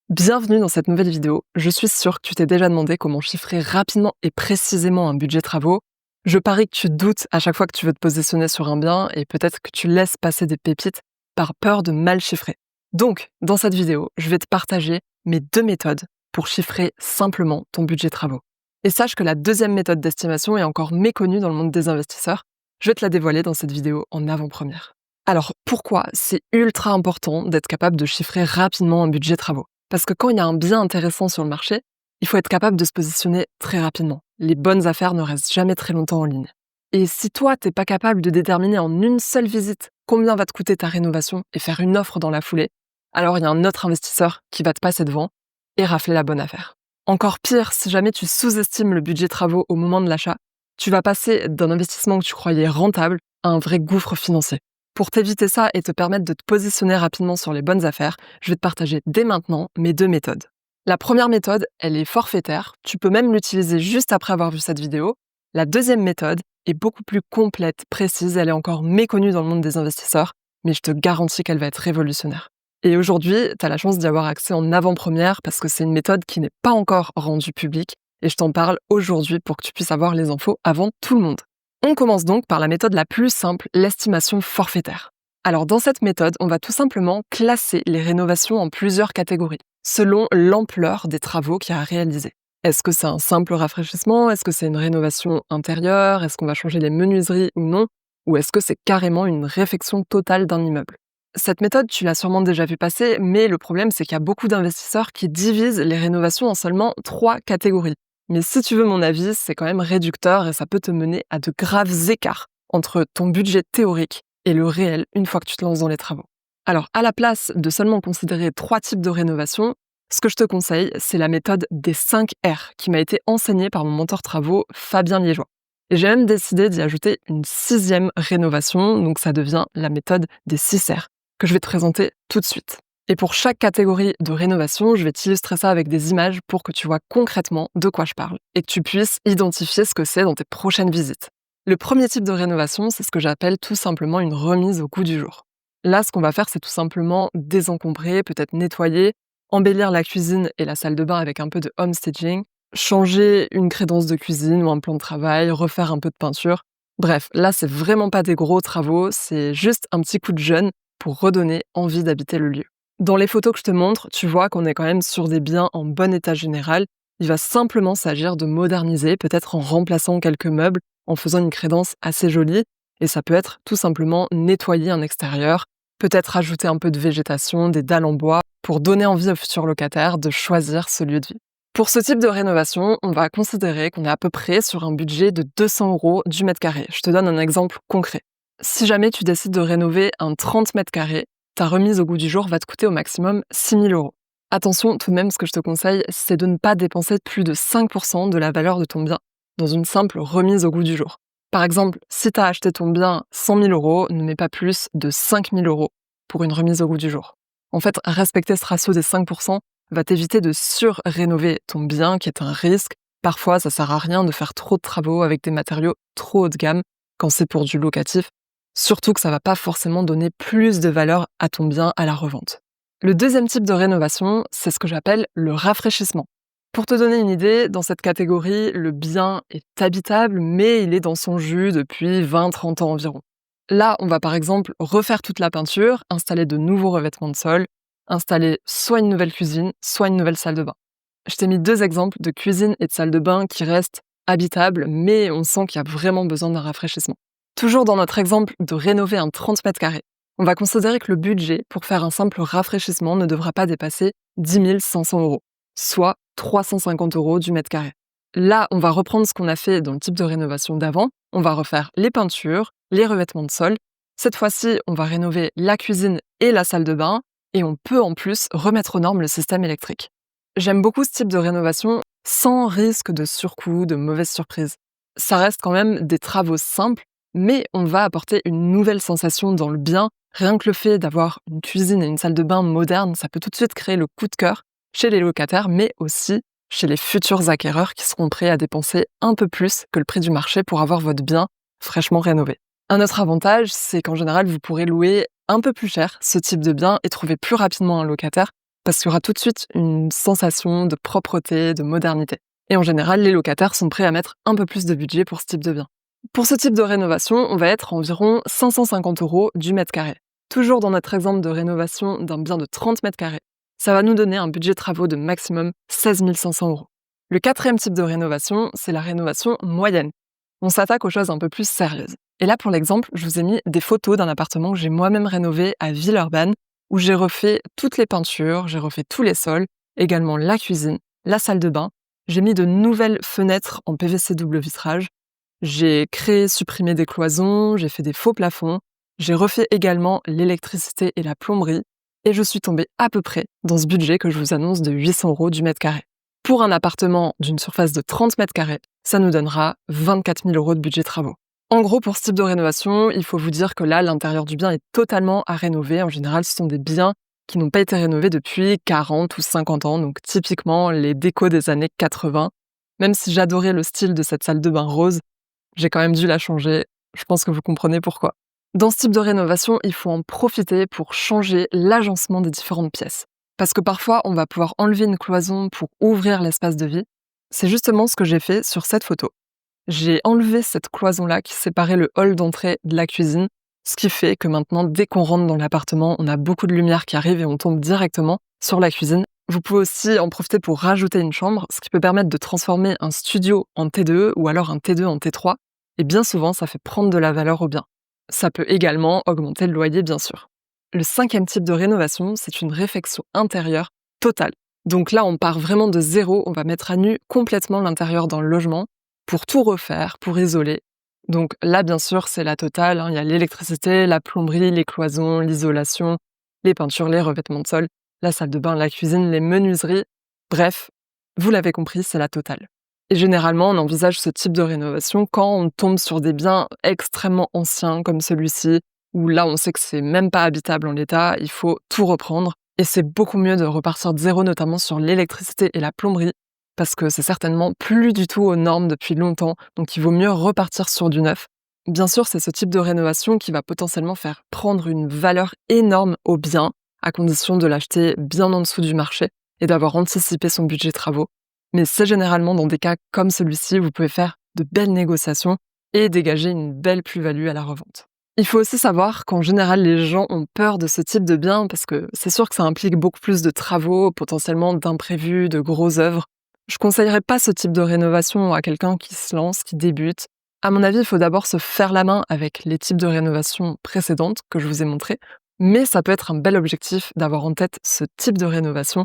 Bienvenue dans cette nouvelle vidéo. Je suis sûre que tu t'es déjà demandé comment chiffrer rapidement et précisément un budget travaux. Je parie que tu doutes à chaque fois que tu veux te positionner sur un bien et peut-être que tu laisses passer des pépites par peur de mal chiffrer. Donc, dans cette vidéo, je vais te partager mes deux méthodes pour chiffrer simplement ton budget travaux. Et sache que la deuxième méthode d'estimation est encore méconnue dans le monde des investisseurs. Je vais te la dévoiler dans cette vidéo en avant-première. Alors, pourquoi c'est ultra important d'être capable de chiffrer rapidement un budget travaux? Parce que quand il y a un bien intéressant sur le marché, il faut être capable de se positionner très rapidement. Les bonnes affaires ne restent jamais très longtemps en ligne. Et si toi, t'es pas capable de déterminer en une seule visite combien va te coûter ta rénovation et faire une offre dans la foulée, alors il y a un autre investisseur qui va te passer devant et rafler la bonne affaire. Encore pire, si jamais tu sous-estimes le budget travaux au moment de l'achat, tu vas passer d'un investissement que tu croyais rentable à un vrai gouffre financier. Pour t'éviter ça et te permettre de te positionner rapidement sur les bonnes affaires, je vais te partager dès maintenant mes deux méthodes. La première méthode, elle est forfaitaire. Tu peux même l'utiliser juste après avoir vu cette vidéo. La deuxième méthode est beaucoup plus complète, précise. Elle est encore méconnue dans le monde des investisseurs, mais je te garantis qu'elle va être révolutionnaire. Et aujourd'hui, tu as la chance d'y avoir accès en avant-première parce que c'est une méthode qui n'est pas encore rendue publique et je t'en parle aujourd'hui pour que tu puisses avoir les infos avant tout le monde. On commence donc par la méthode la plus simple, l'estimation forfaitaire. Alors dans cette méthode, on va tout simplement classer les rénovations en plusieurs catégories, selon l'ampleur des travaux qu'il y a à réaliser. Est-ce que c'est un simple rafraîchissement? Est-ce que c'est une rénovation intérieure? Est-ce qu'on va changer les menuiseries ou non? Ou est-ce que c'est carrément une réfection totale d'un immeuble? Cette méthode, tu l'as sûrement déjà vu passer, mais le problème, c'est qu'il y a beaucoup d'investisseurs qui divisent les rénovations en seulement 3 catégories. Mais si tu veux mon avis, c'est quand même réducteur et ça peut te mener à de graves écarts entre ton budget théorique et le réel une fois que tu te lances dans les travaux. Alors, à la place de seulement considérer 3 types de rénovation, ce que je te conseille, c'est la méthode des 5 R qui m'a été enseignée par mon mentor travaux, Fabien Liégeois. Et j'ai même décidé d'y ajouter une 6e rénovation, donc ça devient la méthode des 6 R, que je vais te présenter tout de suite. Et pour chaque catégorie de rénovation, je vais t'illustrer ça avec des images pour que tu vois concrètement de quoi je parle et que tu puisses identifier ce que c'est dans tes prochaines visites. Le premier type de rénovation, c'est ce que j'appelle tout simplement une remise au goût du jour. Là, ce qu'on va faire, c'est tout simplement désencombrer, peut-être nettoyer, embellir la cuisine et la salle de bain avec un peu de homestaging, changer une crédence de cuisine ou un plan de travail, refaire un peu de peinture. Bref, là, c'est vraiment pas des gros travaux, c'est juste un petit coup de jeune pour redonner envie d'habiter le lieu. Dans les photos que je te montre, tu vois qu'on est quand même sur des biens en bon état général. Il va simplement s'agir de moderniser, peut-être en remplaçant quelques meubles, en faisant une crédence assez jolie. Et ça peut être tout simplement nettoyer un extérieur, peut-être ajouter un peu de végétation, des dalles en bois, pour donner envie aux futurs locataires de choisir ce lieu de vie. Pour ce type de rénovation, on va considérer qu'on est à peu près sur un budget de 200 € du mètre carré. Je te donne un exemple concret. Si jamais tu décides de rénover un 30 mètres carrés, ta remise au goût du jour va te coûter au maximum 6 000 €. Attention, tout de même, ce que je te conseille, c'est de ne pas dépenser plus de 5% de la valeur de ton bien dans une simple remise au goût du jour. Par exemple, si tu as acheté ton bien 100 000 €, ne mets pas plus de 5 000 € pour une remise au goût du jour. En fait, respecter ce ratio des 5% va t'éviter de sur-rénover ton bien, qui est un risque. Parfois, ça sert à rien de faire trop de travaux avec des matériaux trop haut de gamme quand c'est pour du locatif. Surtout que ça va pas forcément donner plus de valeur à ton bien à la revente. Le deuxième type de rénovation, c'est ce que j'appelle le rafraîchissement. Pour te donner une idée, dans cette catégorie, le bien est habitable, mais il est dans son jus depuis 20-30 ans environ. Là, on va par exemple refaire toute la peinture, installer de nouveaux revêtements de sol, installer soit une nouvelle cuisine, soit une nouvelle salle de bain. Je t'ai mis 2 exemples de cuisine et de salle de bain qui restent habitables, mais on sent qu'il y a vraiment besoin d'un rafraîchissement. Toujours dans notre exemple de rénover un 30 mètres carrés, on va considérer que le budget pour faire un simple rafraîchissement ne devra pas dépasser 10 500 €, soit 350 € du mètre carré. Là, on va reprendre ce qu'on a fait dans le type de rénovation d'avant, on va refaire les peintures, les revêtements de sol. Cette fois-ci, on va rénover la cuisine et la salle de bain, et on peut en plus remettre aux normes le système électrique. J'aime beaucoup ce type de rénovation sans risque de surcoût, de mauvaises surprises. Ça reste quand même des travaux simples, mais on va apporter une nouvelle sensation dans le bien. Rien que le fait d'avoir une cuisine et une salle de bain moderne, ça peut tout de suite créer le coup de cœur chez les locataires, mais aussi chez les futurs acquéreurs qui seront prêts à dépenser un peu plus que le prix du marché pour avoir votre bien fraîchement rénové. Un autre avantage, c'est qu'en général, vous pourrez louer un peu plus cher ce type de bien et trouver plus rapidement un locataire parce qu'il y aura tout de suite une sensation de propreté, de modernité. Et en général, les locataires sont prêts à mettre un peu plus de budget pour ce type de bien. Pour ce type de rénovation, on va être à environ 550 € du mètre carré. Toujours dans notre exemple de rénovation d'un bien de 30 mètres carrés, ça va nous donner un budget de travaux de maximum 16 500 €. Le quatrième type de rénovation, c'est la rénovation moyenne. On s'attaque aux choses un peu plus sérieuses. Et là, pour l'exemple, je vous ai mis des photos d'un appartement que j'ai moi-même rénové à Villeurbanne, où j'ai refait toutes les peintures, j'ai refait tous les sols, également la cuisine, la salle de bain. J'ai mis de nouvelles fenêtres en PVC double vitrage. J'ai créé, supprimé des cloisons, j'ai fait des faux plafonds. J'ai refait également l'électricité et la plomberie. Et je suis tombée à peu près dans ce budget que je vous annonce de 800 € du mètre carré. Pour un appartement d'une surface de 30 mètres carrés, ça nous donnera 24 000 € de budget travaux. En gros, pour ce type de rénovation, il faut vous dire que là, l'intérieur du bien est totalement à rénover. En général, ce sont des biens qui n'ont pas été rénovés depuis 40 ou 50 ans, donc typiquement les décos des années 80. Même si j'adorais le style de cette salle de bain rose, j'ai quand même dû la changer. Je pense que vous comprenez pourquoi. Dans ce type de rénovation, il faut en profiter pour changer l'agencement des différentes pièces. Parce que parfois, on va pouvoir enlever une cloison pour ouvrir l'espace de vie. C'est justement ce que j'ai fait sur cette photo. J'ai enlevé cette cloison-là qui séparait le hall d'entrée de la cuisine, ce qui fait que maintenant, dès qu'on rentre dans l'appartement, on a beaucoup de lumière qui arrive et on tombe directement sur la cuisine. Vous pouvez aussi en profiter pour rajouter une chambre, ce qui peut permettre de transformer un studio en T2 ou alors un T2 en T3. Et bien souvent, ça fait prendre de la valeur au bien. Ça peut également augmenter le loyer, bien sûr. Le cinquième type de rénovation, c'est une réfection intérieure totale. Donc là, on part vraiment de zéro, on va mettre à nu complètement l'intérieur dans le logement pour tout refaire, pour isoler. Donc là, bien sûr, c'est la totale. Il y a l'électricité, la plomberie, les cloisons, l'isolation, les peintures, les revêtements de sol, la salle de bain, la cuisine, les menuiseries. Bref, vous l'avez compris, c'est la totale. Et généralement, on envisage ce type de rénovation quand on tombe sur des biens extrêmement anciens comme celui-ci, où là, on sait que c'est même pas habitable en l'état, il faut tout reprendre. Et c'est beaucoup mieux de repartir de zéro, notamment sur l'électricité et la plomberie, parce que c'est certainement plus du tout aux normes depuis longtemps, donc il vaut mieux repartir sur du neuf. Bien sûr, c'est ce type de rénovation qui va potentiellement faire prendre une valeur énorme au bien, à condition de l'acheter bien en dessous du marché et d'avoir anticipé son budget travaux. Mais c'est généralement dans des cas comme celui-ci, vous pouvez faire de belles négociations et dégager une belle plus-value à la revente. Il faut aussi savoir qu'en général, les gens ont peur de ce type de bien parce que c'est sûr que ça implique beaucoup plus de travaux, potentiellement d'imprévus, de grosses œuvres. Je conseillerais pas ce type de rénovation à quelqu'un qui se lance, qui débute. À mon avis, il faut d'abord se faire la main avec les types de rénovation précédentes que je vous ai montrés, mais ça peut être un bel objectif d'avoir en tête ce type de rénovation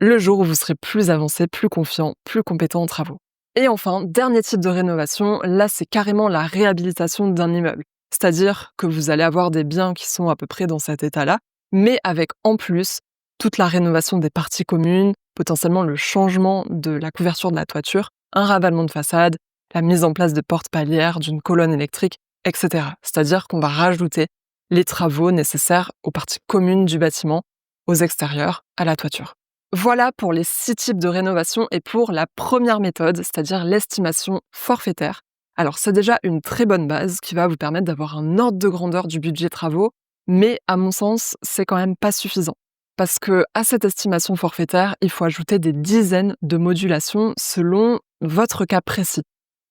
le jour où vous serez plus avancé, plus confiant, plus compétent en travaux. Et enfin, dernier type de rénovation, là c'est carrément la réhabilitation d'un immeuble. C'est-à-dire que vous allez avoir des biens qui sont à peu près dans cet état-là, mais avec en plus toute la rénovation des parties communes, potentiellement le changement de la couverture de la toiture, un ravalement de façade, la mise en place de portes palières, d'une colonne électrique, etc. C'est-à-dire qu'on va rajouter les travaux nécessaires aux parties communes du bâtiment, aux extérieurs, à la toiture. Voilà pour les 6 types de rénovation et pour la première méthode, c'est-à-dire l'estimation forfaitaire. Alors c'est déjà une très bonne base qui va vous permettre d'avoir un ordre de grandeur du budget travaux, mais à mon sens, c'est quand même pas suffisant. Parce que à cette estimation forfaitaire, il faut ajouter des dizaines de modulations selon votre cas précis.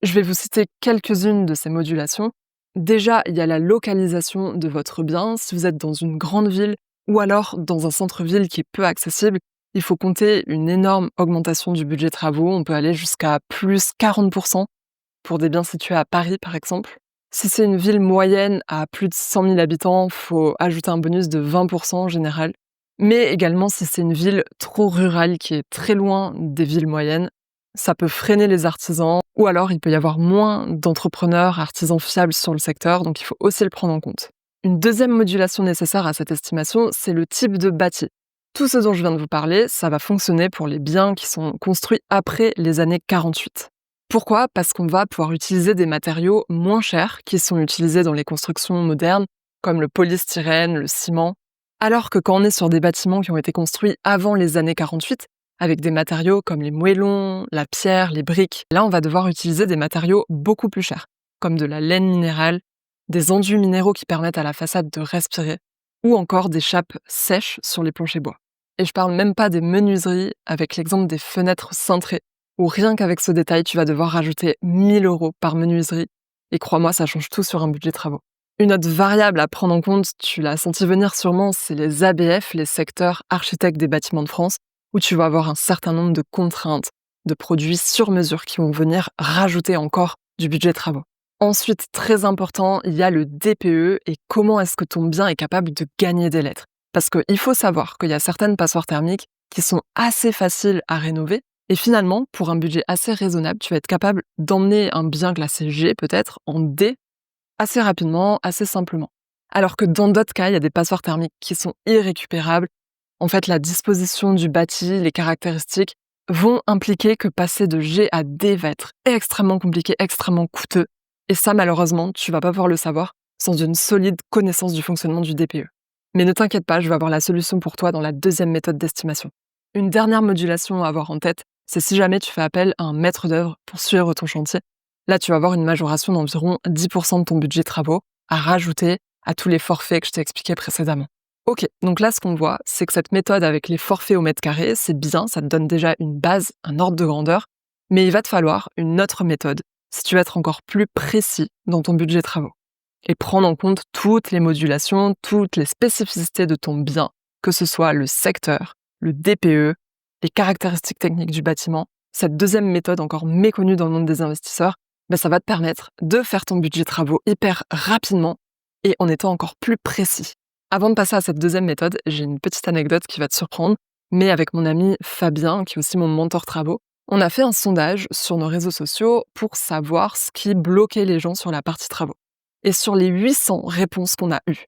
Je vais vous citer quelques-unes de ces modulations. Déjà, il y a la localisation de votre bien. Si vous êtes dans une grande ville ou alors dans un centre-ville qui est peu accessible, il faut compter une énorme augmentation du budget travaux. On peut aller jusqu'à plus 40% pour des biens situés à Paris, par exemple. Si c'est une ville moyenne à plus de 100 000 habitants, il faut ajouter un bonus de 20% en général. Mais également, si c'est une ville trop rurale qui est très loin des villes moyennes, ça peut freiner les artisans ou alors il peut y avoir moins d'entrepreneurs, artisans fiables sur le secteur, donc il faut aussi le prendre en compte. Une deuxième modulation nécessaire à cette estimation, c'est le type de bâti. Tout ce dont je viens de vous parler, ça va fonctionner pour les biens qui sont construits après les années 48. Pourquoi ? Parce qu'on va pouvoir utiliser des matériaux moins chers qui sont utilisés dans les constructions modernes, comme le polystyrène, le ciment, alors que quand on est sur des bâtiments qui ont été construits avant les années 48, avec des matériaux comme les moellons, la pierre, les briques, là on va devoir utiliser des matériaux beaucoup plus chers, comme de la laine minérale, des enduits minéraux qui permettent à la façade de respirer, ou encore des chape sèches sur les planchers bois. Et je parle même pas des menuiseries avec l'exemple des fenêtres cintrées, où rien qu'avec ce détail, tu vas devoir rajouter 1 000 € par menuiserie. Et crois-moi, ça change tout sur un budget travaux. Une autre variable à prendre en compte, tu l'as senti venir sûrement, c'est les ABF, les secteurs architectes des bâtiments de France, où tu vas avoir un certain nombre de contraintes, de produits sur mesure qui vont venir rajouter encore du budget travaux. Ensuite, très important, il y a le DPE et comment est-ce que ton bien est capable de gagner des lettres. Parce qu'il faut savoir qu'il y a certaines passoires thermiques qui sont assez faciles à rénover et finalement, pour un budget assez raisonnable, tu vas être capable d'emmener un bien classé G peut-être en D assez rapidement, assez simplement. Alors que dans d'autres cas, il y a des passoires thermiques qui sont irrécupérables. En fait, la disposition du bâti, les caractéristiques vont impliquer que passer de G à D va être extrêmement compliqué, extrêmement coûteux. Et ça, malheureusement, tu vas pas pouvoir le savoir sans une solide connaissance du fonctionnement du DPE. Mais ne t'inquiète pas, je vais avoir la solution pour toi dans la deuxième méthode d'estimation. Une dernière modulation à avoir en tête, c'est si jamais tu fais appel à un maître d'œuvre pour suivre ton chantier. Là, tu vas avoir une majoration d'environ 10% de ton budget travaux à rajouter à tous les forfaits que je t'ai expliqués précédemment. Ok, donc là, ce qu'on voit, c'est que cette méthode avec les forfaits au mètre carré, c'est bien, ça te donne déjà une base, un ordre de grandeur, mais il va te falloir une autre méthode si tu veux être encore plus précis dans ton budget travaux et prendre en compte toutes les modulations, toutes les spécificités de ton bien, que ce soit le secteur, le DPE, les caractéristiques techniques du bâtiment. Cette deuxième méthode encore méconnue dans le monde des investisseurs, ça va te permettre de faire ton budget travaux hyper rapidement et en étant encore plus précis. Avant de passer à cette deuxième méthode, j'ai une petite anecdote qui va te surprendre, mais avec mon ami Fabien, qui est aussi mon mentor travaux, on a fait un sondage sur nos réseaux sociaux pour savoir ce qui bloquait les gens sur la partie travaux. Et sur les 800 réponses qu'on a eues,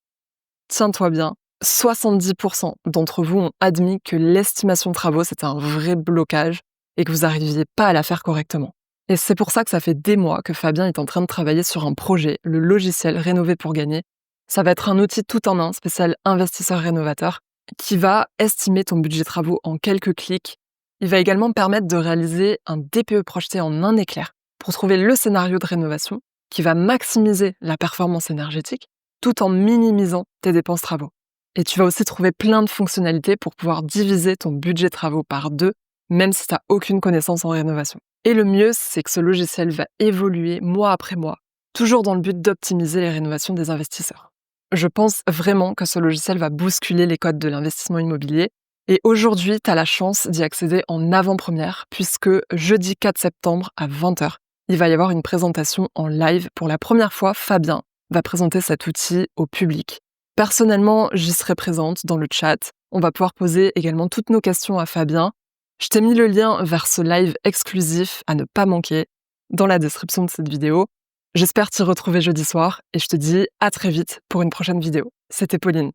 tiens-toi bien, 70% d'entre vous ont admis que l'estimation de travaux, c'était un vrai blocage et que vous n'arriviez pas à la faire correctement. Et c'est pour ça que ça fait des mois que Fabien est en train de travailler sur un projet, le logiciel Rénover pour gagner. Ça va être un outil tout en un, spécial investisseur rénovateur, qui va estimer ton budget travaux en quelques clics. Il va également permettre de réaliser un DPE projeté en un éclair pour trouver le scénario de rénovation qui va maximiser la performance énergétique tout en minimisant tes dépenses travaux. Et tu vas aussi trouver plein de fonctionnalités pour pouvoir diviser ton budget travaux par 2, même si tu n'as aucune connaissance en rénovation. Et le mieux, c'est que ce logiciel va évoluer mois après mois, toujours dans le but d'optimiser les rénovations des investisseurs. Je pense vraiment que ce logiciel va bousculer les codes de l'investissement immobilier. Et aujourd'hui, tu as la chance d'y accéder en avant-première, puisque jeudi 4 septembre à 20h, il va y avoir une présentation en live. Pour la première fois, Fabien va présenter cet outil au public. Personnellement, j'y serai présente dans le chat. On va pouvoir poser également toutes nos questions à Fabien. Je t'ai mis le lien vers ce live exclusif à ne pas manquer dans la description de cette vidéo. J'espère t'y retrouver jeudi soir et je te dis à très vite pour une prochaine vidéo. C'était Pauline.